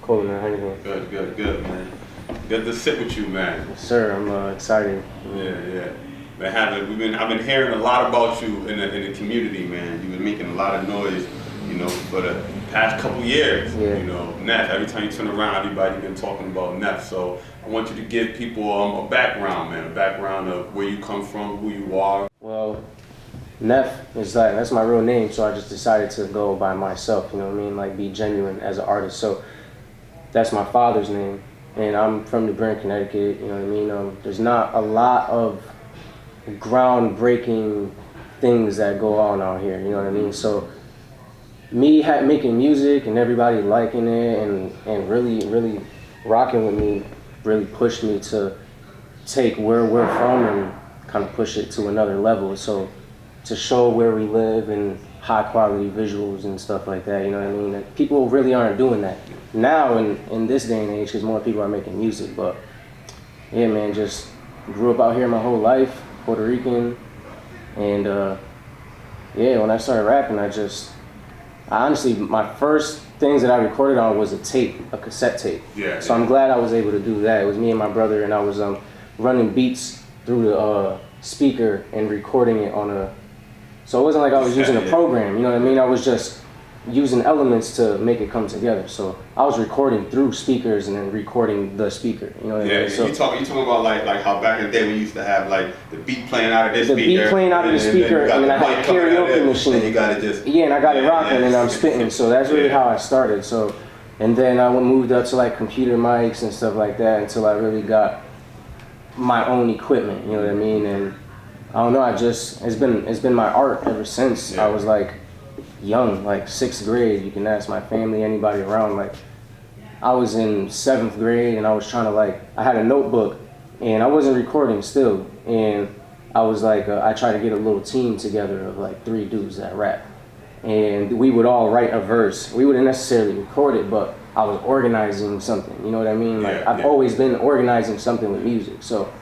Cool, man. How you doing? Good, man. Good to sit with you, man. Yes, sir, I'm excited. Yeah. I've been hearing a lot about you in the community, man. You've been making a lot of noise, for the past couple years. Yeah. Neph. Every time you turn around, everybody been talking about Neph. So I want you to give people a background, man. A background of where you come from, who you are. Well, Neph that's my real name, so I just decided to go by myself. You know what I mean? Like be genuine as an artist. So that's my father's name, and I'm from New Bern, Connecticut. You know what I mean? There's not a lot of groundbreaking things that go on out here. You know what I mean? So me making music and everybody liking it and really rocking with me really pushed me to take where we're from and kind of push it to another level. So to show where we live and high quality visuals and stuff like that, you know what I mean? And people really aren't doing that now in this day and age because more people are making music. But yeah, man, just grew up out here my whole life, Puerto Rican, and when I started rapping, I honestly, my first things that I recorded on was a cassette tape. Yeah. So I'm glad I was able to do that. It was me and my brother, and I was running beats through the speaker and recording it so it wasn't like I was using a program, you know what I mean? I was just using elements to make it come together. So I was recording through speakers and then recording the speaker, you know what I mean? So you talking about like how back in the day we used to have like the beat playing out of this speaker. The beat playing out of the speaker, and then I had a karaoke machine. And you got it and I got it rocking, and I'm spitting. So that's really how I started. So, and then I moved up to like computer mics and stuff like that until I really got my own equipment. You know what I mean? And I don't know. It's been my art ever since I was like young, like 6th grade. You can ask my family, anybody around. Like I was in 7th grade, and I was trying to I had a notebook, and I wasn't recording still, and I was like, I tried to get a little team together of like 3 dudes that rap, and we would all write a verse. We wouldn't necessarily record it, but I was organizing something. You know what I mean? Like I've always been organizing something with music. So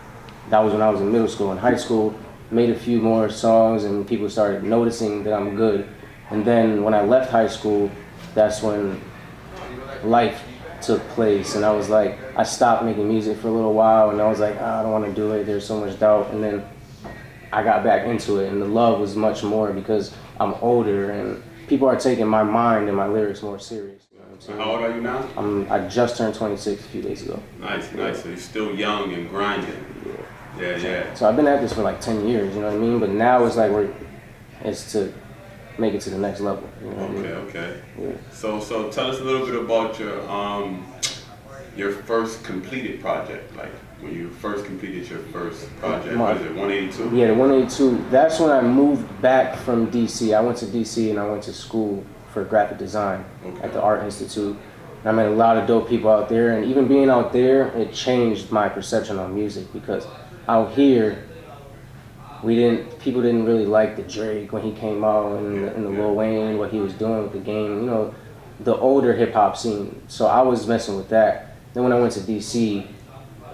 that was when I was in middle school and high school. Made a few more songs, and people started noticing that I'm good. And then when I left high school, that's when life took place, and I was like, I stopped making music for a little while, and I was like, I don't want to do it, there's so much doubt. And then I got back into it, and the love was much more because I'm older and people are taking my mind and my lyrics more serious. You know what I'm saying? How old are you now? I just turned 26 a few days ago. Nice. So you're still young and grinding. Yeah. So I've been at this for like 10 years, you know what I mean? But now it's like it's to make it to the next level. You know what I mean? Okay. Yeah. So tell us a little bit about your first completed project, like when you first completed your first project. What is it, 182? Yeah, the 182. That's when I moved back from DC. I went to DC and I went to school for graphic design at the Art Institute. And I met a lot of dope people out there, and even being out there, it changed my perception on music because out here, people didn't really like the Drake when he came out and the Lil Wayne, what he was doing with the game, the older hip hop scene. So I was messing with that. Then when I went to DC,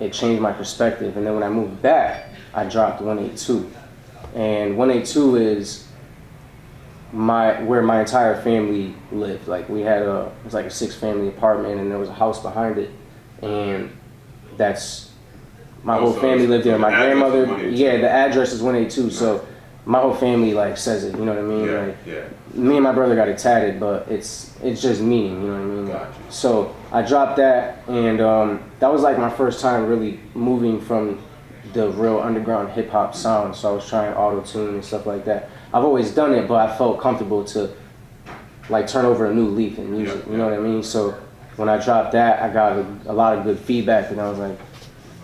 it changed my perspective. And then when I moved back, I dropped 182. And 182 is where my entire family lived. Like it was like a 6-family apartment, and there was a house behind it. And that's, my whole family lived there. My grandmother, the address is 182. Nice. So my whole family says it. You know what I mean? Me and my brother got it tatted, but it's just meaning. You know what I mean? Gotcha. So I dropped that, and that was like my first time really moving from the real underground hip hop sound. So I was trying auto tune and stuff like that. I've always done it, but I felt comfortable to turn over a new leaf in music. You know what I mean? So when I dropped that, I got a lot of good feedback, and I was like,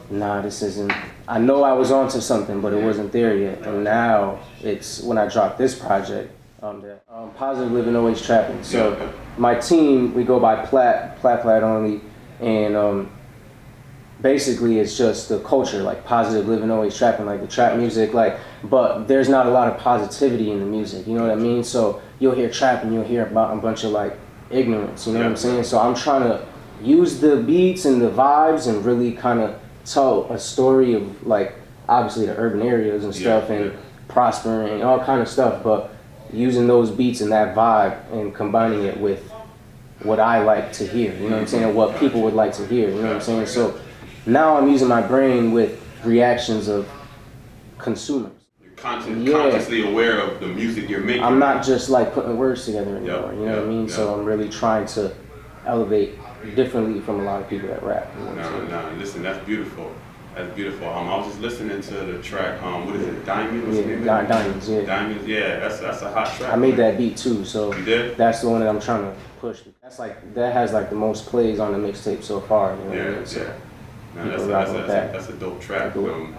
nah, this isn't, I know I was onto something, but it wasn't there yet. And now it's when I dropped this project, Positive Living Always Trapping. So my team, we go by Plat only, and basically it's just the culture, like Positive Living Always Trapping, like the trap music, but there's not a lot of positivity in the music, you know what I mean? So you'll hear trap and you'll hear about a bunch of ignorance, you know what I'm saying? So I'm trying to use the beats and the vibes and really kind of tell a story of obviously the urban areas and stuff and prospering and all kind of stuff, but using those beats and that vibe and combining it with what I like to hear, you know what I'm saying, and what people would like to hear, you know what I'm saying. So now I'm using my brain with reactions of consumers. You're consciously aware of the music you're making. I'm not just like putting words together anymore, you know what I mean? Yep. So I'm really trying to elevate differently from a lot of people that rap. You know Listen, that's beautiful. That's beautiful. I was just listening to the track. What is it? Diamonds. Diamonds. Yeah. Diamonds. Yeah, that's a hot track. I made that beat too, so you did? That's the one that I'm trying to push. That has like the most plays on the mixtape so far. You know what I mean? So that's a dope track. When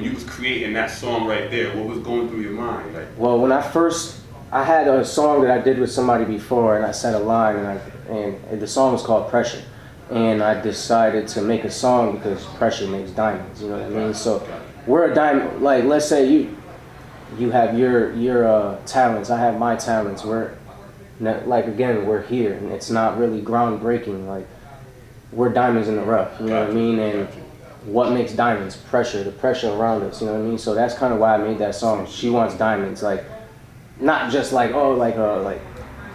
you was creating that song right there, what was going through your mind? Like, well, when I had a song that I did with somebody before, and I said a line, and the song was called Pressure. And I decided to make a song because pressure makes diamonds, you know what I mean? So we're a diamond, like let's say you have your talents, I have my talents. We're here, and it's not really groundbreaking. Like, we're diamonds in the rough, you know what I mean? And what makes diamonds? Pressure, the pressure around us, you know what I mean? So that's kind of why I made that song. She wants diamonds, like not just like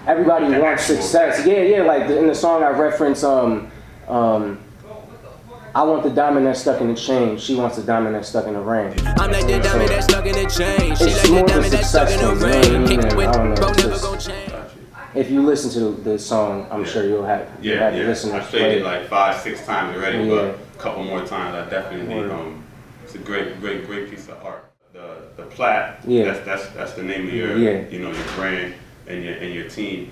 everybody wants success. Yeah, like in the song I reference I want the diamond that's stuck in the chain. She wants the diamond that's stuck in the rain. I'm like the diamond that's stuck in the chain. She it's like the diamond that's stuck in the rain. Kick with bro, never gon' change. If you listen to the song, I'm sure you'll have listeners. I played it like 5-6 times already, but a couple more times I definitely it's a great piece of art. The Plat, that's the name of your your brand and your team.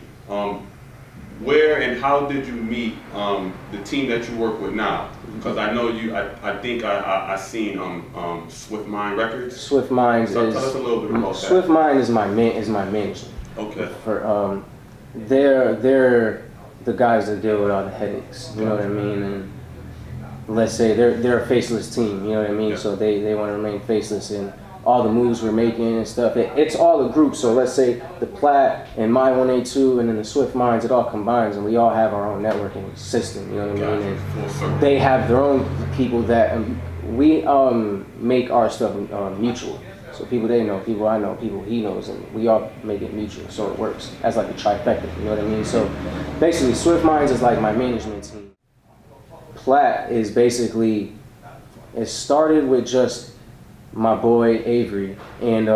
Where and how did you meet the team that you work with now? Because I know I think I seen Swift Mind Records. Swift Mind tell us a little bit about that. Swift Mind is my management. Okay. For they're the guys that deal with all the headaches. You know what I mean? And let's say they're a faceless team. You know what I mean? Yeah. So they want to remain faceless, and all the moves we're making and stuff. It's all a group. So let's say the Plat and my 182 and then the Swift Minds, it all combines, and we all have our own networking system. You know what I mean? And they have their own people that we make our stuff mutual. So people they know, people I know, people he knows, and we all make it mutual. So it works as like a trifecta. You know what I mean? So basically, Swift Minds is like my management team. Plat is basically, it started with just my boy Avery, and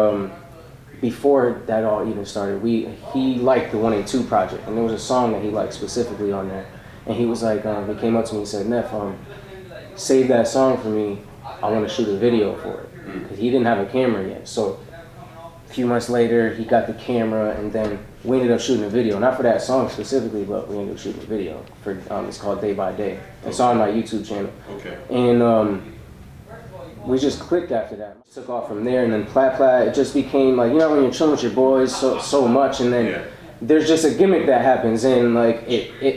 before that all even started, he liked the 182 project, and there was a song that he liked specifically on there, and he was like, he came up to me and said, Neph, save that song for me, I want to shoot a video for it, because he didn't have a camera yet. So a few months later, he got the camera, and then we ended up shooting a video, not for that song specifically, but we ended up shooting a video for it's called Day by Day. It's on my YouTube channel. Okay. And we just clicked after that. Took off from there, and then Plat, it just became like, you know, when you're chilling with your boys so much, and then there's just a gimmick that happens, and like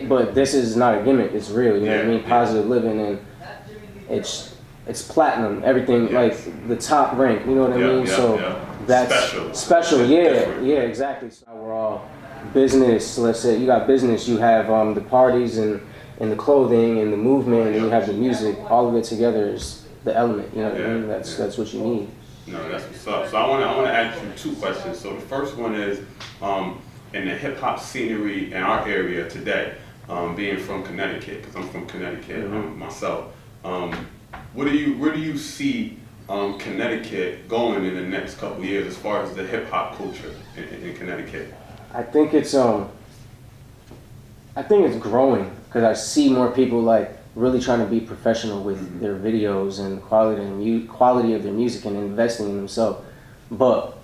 but this is not a gimmick, it's real, you know what I mean? Positive living, and it's platinum, everything, like the top rank, you know what I mean? So that's special. Yeah, exactly. So we're all business. Let's say you got business, you have the parties and the clothing and the movement, and you have the music. All of it together is the element, you know what I mean? That's what you need. No, that's what's up. So I want to ask you 2 questions. So the first one is, in the hip hop scenery in our area today, being from Connecticut, because I'm from Connecticut myself. Where do you see Connecticut going in the next couple of years as far as the hip hop culture in Connecticut? I think it's growing, because I see more people like really trying to be professional with their videos and quality of their music and investing in themselves. But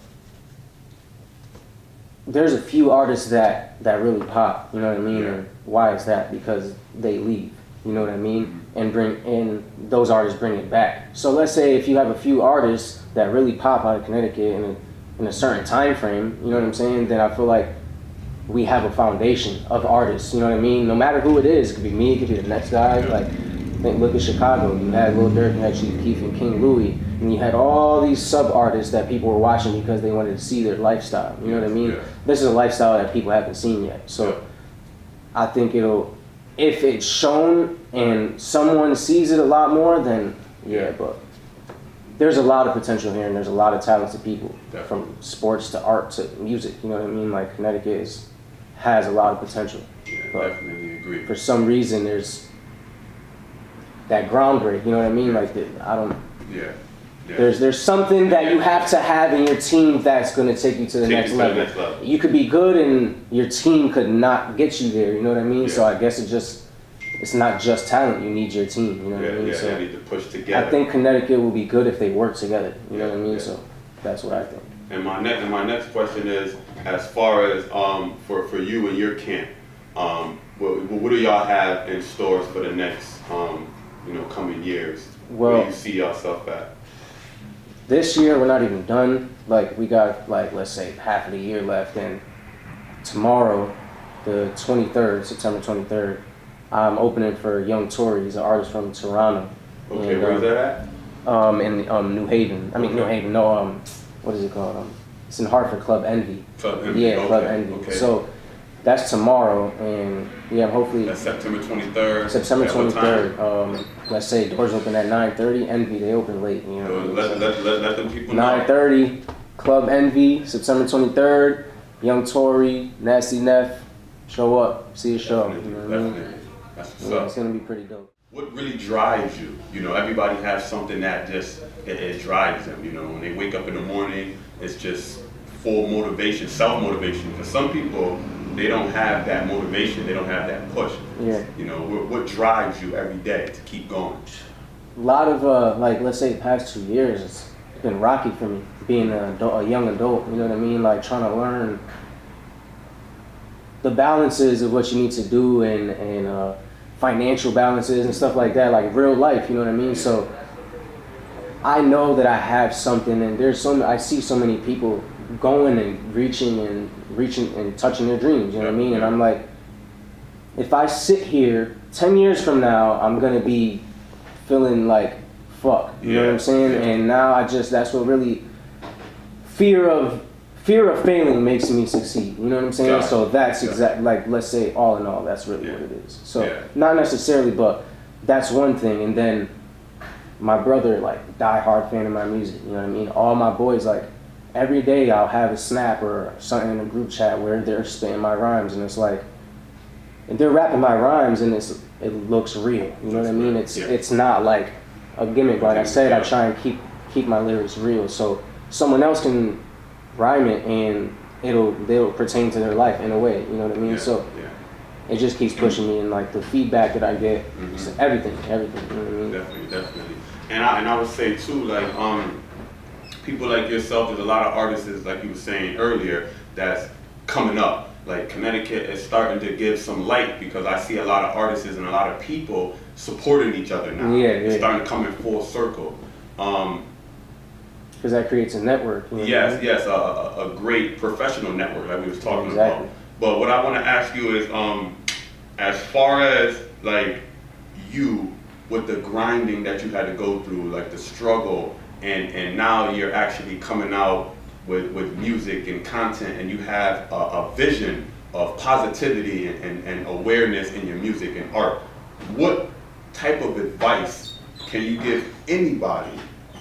there's a few artists that really pop, you know what I mean? And why is that? Because they leave, you know what I mean? And those artists bring it back. So let's say if you have a few artists that really pop out of Connecticut in a certain time frame, you know what I'm saying? Then I feel like we have a foundation of artists, you know what I mean? No matter who it is, it could be me, it could be the next guy. Like, look at Chicago. You had Lil Durk, you had Chief Keef and King Louie, and you had all these sub-artists that people were watching because they wanted to see their lifestyle, you know what I mean? Yeah. This is a lifestyle that people haven't seen yet. So I think if it's shown and someone sees it a lot more, then but there's a lot of potential here, and there's a lot of talented people, from sports to art to music, you know what I mean? Like, Connecticut has a lot of potential. But definitely agree. for some reason, there's that groundbreak. You know what I mean? Like I don't. Yeah. There's something that you have to have in your team that's going to take you to the next level. You could be good and your team could not get you there. You know what I mean? Yeah. So I guess it's not just talent. You need your team. You know what I mean? So they need to push together. I think Connecticut will be good if they work together. You know what I mean? Yeah. So that's what I think. And my next question is, as far as for you and your camp, what do y'all have in stores for the next coming years? Well, where do you see yourself at? This year we're not even done. Like we got let's say half of the year left, and tomorrow, the 23rd, September 23rd, I'm opening for Young Tory. He's an artist from Toronto. Okay, and, where's that at? In New Haven. I mean New Haven. No, what is it called? It's in Hartford, Club Envy. Club Envy. Yeah, Club Envy. Okay. So that's tomorrow, and yeah, hopefully. That's September 23rd. September 23rd. Let's say doors open at 9:30. Envy, they open late. You know. Let them people know. 9:30. Club Envy, September 23rd. Young Tory, Nasty Neph. Show up, see a show. Definitely, you know what I mean? That's what's up. It's gonna be pretty dope. What really drives you? You know, everybody has something that just it drives them. You know, when they wake up in the morning, it's just full motivation, self-motivation. For some people, they don't have that motivation. They don't have that push. Yeah. You know, what drives you every day to keep going? A lot of let's say the past 2 years, it's been rocky for me being a young adult. You know what I mean? Like trying to learn the balances of what you need to do and financial balances and stuff like that, like real life. You know what I mean? So I know that I have something, and I see so many people going and reaching and touching their dreams. You know what I mean? And I'm like, if I sit here 10 years from now, I'm gonna be feeling like fuck. You know what I'm saying? Yeah. And now that's what really fear of failing makes me succeed. You know what I'm saying? So that's exactly let's say all in all, that's really what it is. So not necessarily, but that's one thing. And then my brother, die-hard fan of my music. You know what I mean? All my boys, every day I'll have a snap or something in a group chat where they're spitting my rhymes, and it's like, and they're rapping my rhymes, and it looks real. You know what I mean? It's not like a gimmick. Like I said, I try and keep my lyrics real, so someone else can rhyme it and they'll pertain to their life in a way. You know what I mean? So it just keeps pushing me, and the feedback that I get, everything. You know what I mean? Definitely. And I would say too, people like yourself, there's a lot of artists, like you were saying earlier, that's coming up. Like Connecticut is starting to give some light, because I see a lot of artists and a lot of people supporting each other now. It's starting to come in full circle. Because that creates a network. You know yes, a great professional network like we was talking about. But what I want to ask you is, as far as you, with the grinding that you had to go through, the struggle, and now you're actually coming out with music and content, and you have a vision of positivity and awareness in your music and art. What type of advice can you give anybody,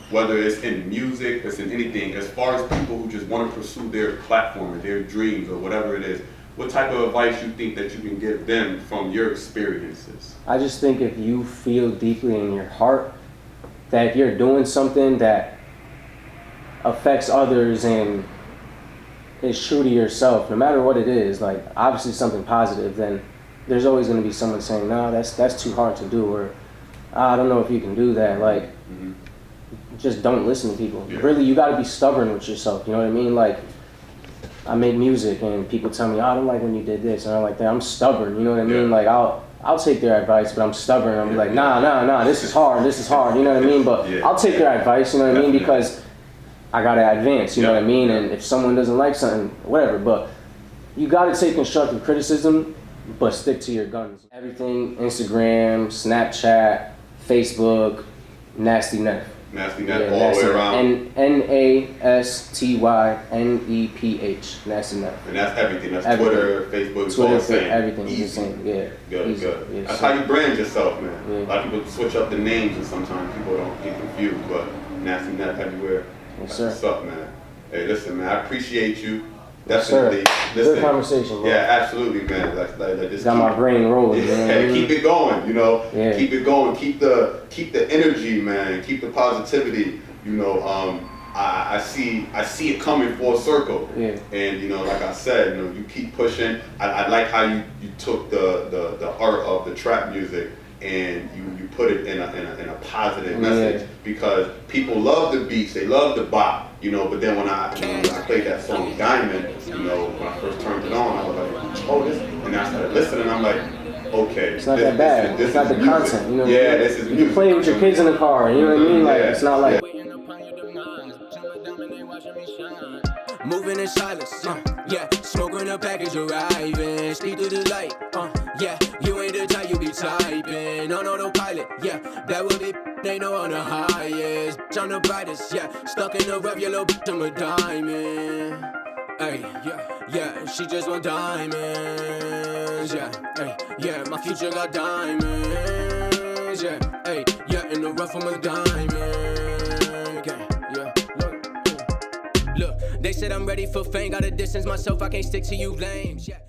whether it's in music, it's in anything, as far as people who just want to pursue their platform or their dreams or whatever it is? What type of advice you think that you can give them from your experiences? I just think if you feel deeply in your heart that if you're doing something that affects others and is true to yourself, no matter what it is, obviously something positive, then there's always going to be someone saying, no, that's too hard to do, or I don't know if you can do that. Just don't listen to people. Really, you got to be stubborn with yourself. You know what I mean? I make music and people tell me, I don't like when you did this, and I'm like that. I'm stubborn. You know what I mean? I'll take their advice, but I'm stubborn. I'm like, nah, this is hard. You know what I mean? But I'll take their advice. You know what I mean? Because I gotta advance. You know what I mean? And if someone doesn't like something, whatever. But you gotta take constructive criticism, but stick to your guns. Everything: Instagram, Snapchat, Facebook, Nasty Neph. Nasty Neph all the way around. NASTYNEPH. Nasty Neph. And that's everything. That's everything. Twitter, Facebook, it's all the same. Everything is the same. Yeah. Good. That's how you brand yourself, man. A lot of people switch up the names, and sometimes people don't get confused. But Nasty Neph everywhere. Yes, sir. What's up, man? Hey, listen, man. I appreciate you. definitely listen. Good conversation, bro. Yeah, absolutely, man. Like just got my brain rolling. Yeah, keep it going. You know, yeah. Keep it going. Keep the energy, man. Keep the positivity. You know, I see it coming full circle. Yeah. And you know, like I said, you know, you keep pushing. I like how you took the art of the trap music and you put it in a positive message, because people love the beats, they love the bop, you know. But then when I played that song Diamond, you know, when I first turned it on, I was like, oh, this, and I started listening. I'm like, okay, it's not that bad. It's not the music. Content, you know. Yeah, this is you music. play with your kids in the car, you know what I mean? Like it's not like. Moving in silence, yeah. Smoking a package arriving, sleep through the light, yeah. You ain't the type you be typing on autopilot, yeah. That would be they know on the highest, on the brightest, yeah. Stuck in the rough, your little bitch, I'm a diamond. Hey, yeah, she just want diamonds, yeah. Hey, yeah, my future got diamonds, yeah. Hey, yeah, in the rough, I'm a diamond, yeah. Look, they said I'm ready for fame, gotta distance myself, I can't stick to you lames, yeah.